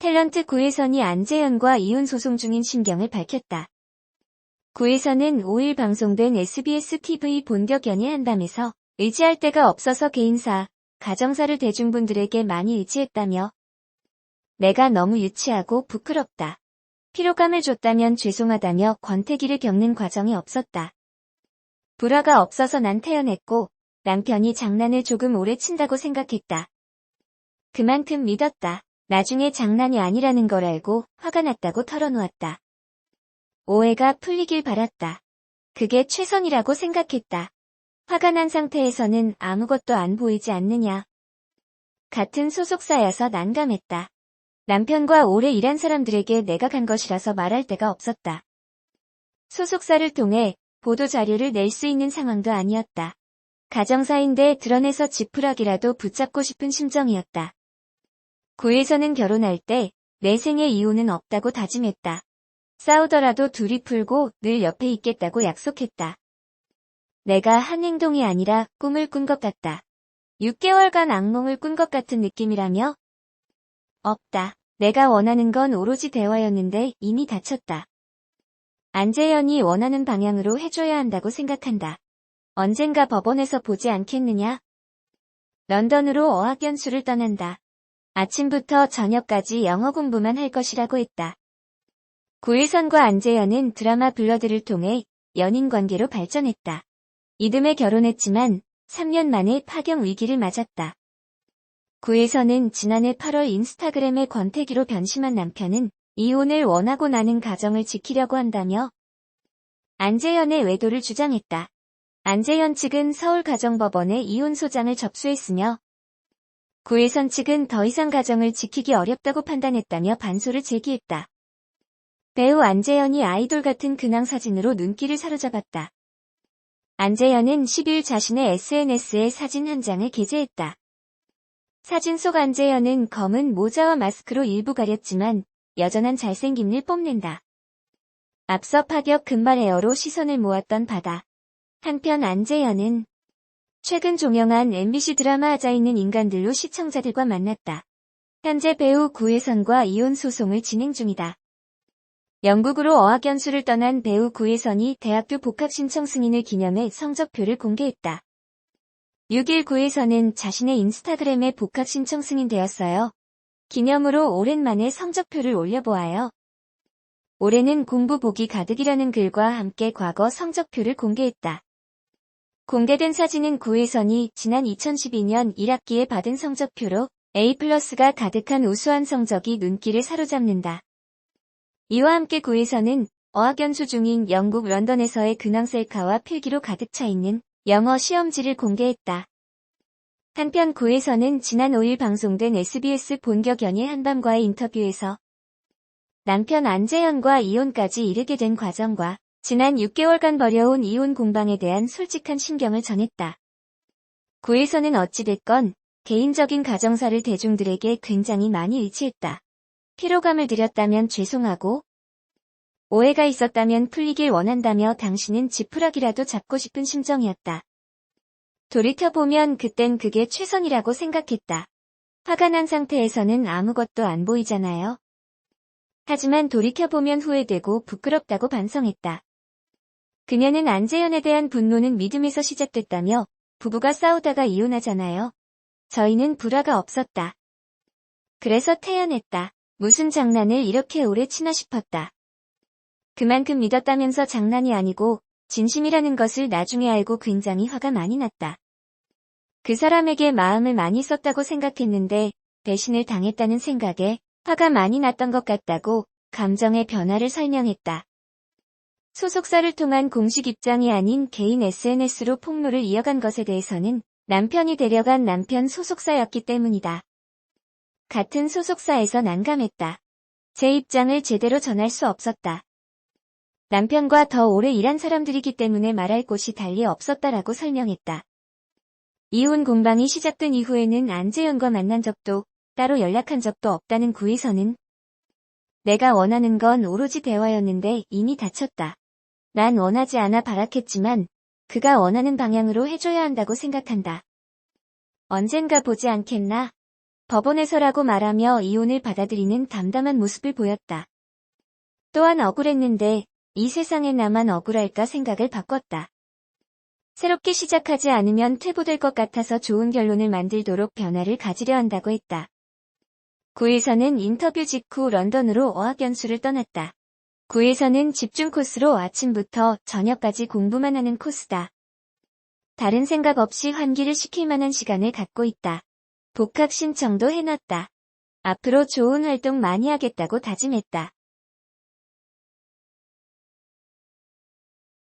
탤런트 구혜선이 안재현과 이혼 소송 중인 심경을 밝혔다. 구혜선은 5일 방송된 SBS TV 본격 연애 한밤에서 의지할 데가 없어서 개인사, 가정사를 대중분들에게 많이 의지했다며 내가 너무 유치하고 부끄럽다. 피로감을 줬다면 죄송하다며 권태기를 겪는 과정이 없었다. 불화가 없어서 난 태어났고 남편이 장난을 조금 오래 친다고 생각했다. 그만큼 믿었다. 나중에 장난이 아니라는 걸 알고 화가 났다고 털어놓았다. 오해가 풀리길 바랐다. 그게 최선이라고 생각했다. 화가 난 상태에서는 아무것도 안 보이지 않느냐. 같은 소속사여서 난감했다. 남편과 오래 일한 사람들에게 내가 간 것이라서 말할 데가 없었다. 소속사를 통해 보도자료를 낼 수 있는 상황도 아니었다. 가정사인데 드러내서 지푸라기라도 붙잡고 싶은 심정이었다. 구혜선은 결혼할 때 내 생에 이혼은 없다고 다짐했다. 싸우더라도 둘이 풀고 늘 옆에 있겠다고 약속했다. 내가 한 행동이 아니라 꿈을 꾼 것 같다. 6개월간 악몽을 꾼 것 같은 느낌이라며? 없다. 내가 원하는 건 오로지 대화였는데 이미 다쳤다. 안재현이 원하는 방향으로 해줘야 한다고 생각한다. 언젠가 법원에서 보지 않겠느냐? 런던으로 어학연수를 떠난다. 아침부터 저녁까지 영어 공부만 할 것이라고 했다. 구혜선과 안재현은 드라마 블러드를 통해 연인 관계로 발전했다. 이듬해 결혼했지만 3년 만에 파경 위기를 맞았다. 구혜선은 지난해 8월 인스타그램에 권태기로 변심한 남편은 이혼을 원하고 나는 가정을 지키려고 한다며 안재현의 외도를 주장했다. 안재현 측은 서울가정법원에 이혼 소장을 접수했으며 구혜선 측은 더 이상 가정을 지키기 어렵다고 판단했다며 반소를 제기했다. 배우 안재현이 아이돌 같은 근황 사진으로 눈길을 사로잡았다. 안재현은 10일 자신의 SNS에 사진 한 장을 게재했다. 사진 속 안재현은 검은 모자와 마스크로 일부 가렸지만 여전한 잘생김을 뽐낸다. 앞서 파격 금발 헤어로 시선을 모았던 바다. 한편 안재현은 최근 종영한 MBC 드라마 하자 있는 인간들로 시청자들과 만났다. 현재 배우 구혜선과 이혼 소송을 진행 중이다. 영국으로 어학연수를 떠난 배우 구혜선이 대학교 복학 신청 승인을 기념해 성적표를 공개했다. 6일 구혜선은 자신의 인스타그램에 복학 신청 승인되었어요. 기념으로 오랜만에 성적표를 올려보아요. 올해는 공부 복이 가득이라는 글과 함께 과거 성적표를 공개했다. 공개된 사진은 구혜선이 지난 2012년 1학기에 받은 성적표로 A+가 가득한 우수한 성적이 눈길을 사로잡는다. 이와 함께 구혜선은 어학연수 중인 영국 런던에서의 근황 셀카와 필기로 가득 차 있는 영어 시험지를 공개했다. 한편 구혜선은 지난 5일 방송된 SBS 본격 연애 한밤과의 인터뷰에서 남편 안재현과 이혼까지 이르게 된 과정과 지난 6개월간 벌여온 이혼 공방에 대한 솔직한 심경을 전했다. 구혜선은 어찌됐건 개인적인 가정사를 대중들에게 굉장히 많이 의지했다. 피로감을 드렸다면 죄송하고 오해가 있었다면 풀리길 원한다며 당신은 지푸라기라도 잡고 싶은 심정이었다. 돌이켜보면 그땐 그게 최선이라고 생각했다. 화가 난 상태에서는 아무것도 안 보이잖아요. 하지만 돌이켜보면 후회되고 부끄럽다고 반성했다. 그녀는 안재현에 대한 분노는 믿음에서 시작됐다며 부부가 싸우다가 이혼하잖아요. 저희는 불화가 없었다. 그래서 태연했다. 무슨 장난을 이렇게 오래 치나 싶었다. 그만큼 믿었다면서 장난이 아니고 진심이라는 것을 나중에 알고 굉장히 화가 많이 났다. 그 사람에게 마음을 많이 썼다고 생각했는데 배신을 당했다는 생각에 화가 많이 났던 것 같다고 감정의 변화를 설명했다. 소속사를 통한 공식 입장이 아닌 개인 SNS로 폭로를 이어간 것에 대해서는 남편이 데려간 남편 소속사였기 때문이다. 같은 소속사에서 난감했다. 제 입장을 제대로 전할 수 없었다. 남편과 더 오래 일한 사람들이기 때문에 말할 곳이 달리 없었다라고 설명했다. 이혼 공방이 시작된 이후에는 안재현과 만난 적도 따로 연락한 적도 없다는 구혜선은 내가 원하는 건 오로지 대화였는데 이미 다쳤다. 난 원하지 않아 발악했지만 그가 원하는 방향으로 해줘야 한다고 생각한다. 언젠가 보지 않겠나? 법원에서라고 말하며 이혼을 받아들이는 담담한 모습을 보였다. 또한 억울했는데 이 세상에 나만 억울할까 생각을 바꿨다. 새롭게 시작하지 않으면 퇴보될 것 같아서 좋은 결론을 만들도록 변화를 가지려 한다고 했다. 구혜선은 인터뷰 직후 런던으로 어학연수를 떠났다. 구혜선은 집중 코스로 아침부터 저녁까지 공부만 하는 코스다. 다른 생각 없이 환기를 시킬 만한 시간을 갖고 있다. 복학 신청도 해놨다. 앞으로 좋은 활동 많이 하겠다고 다짐했다.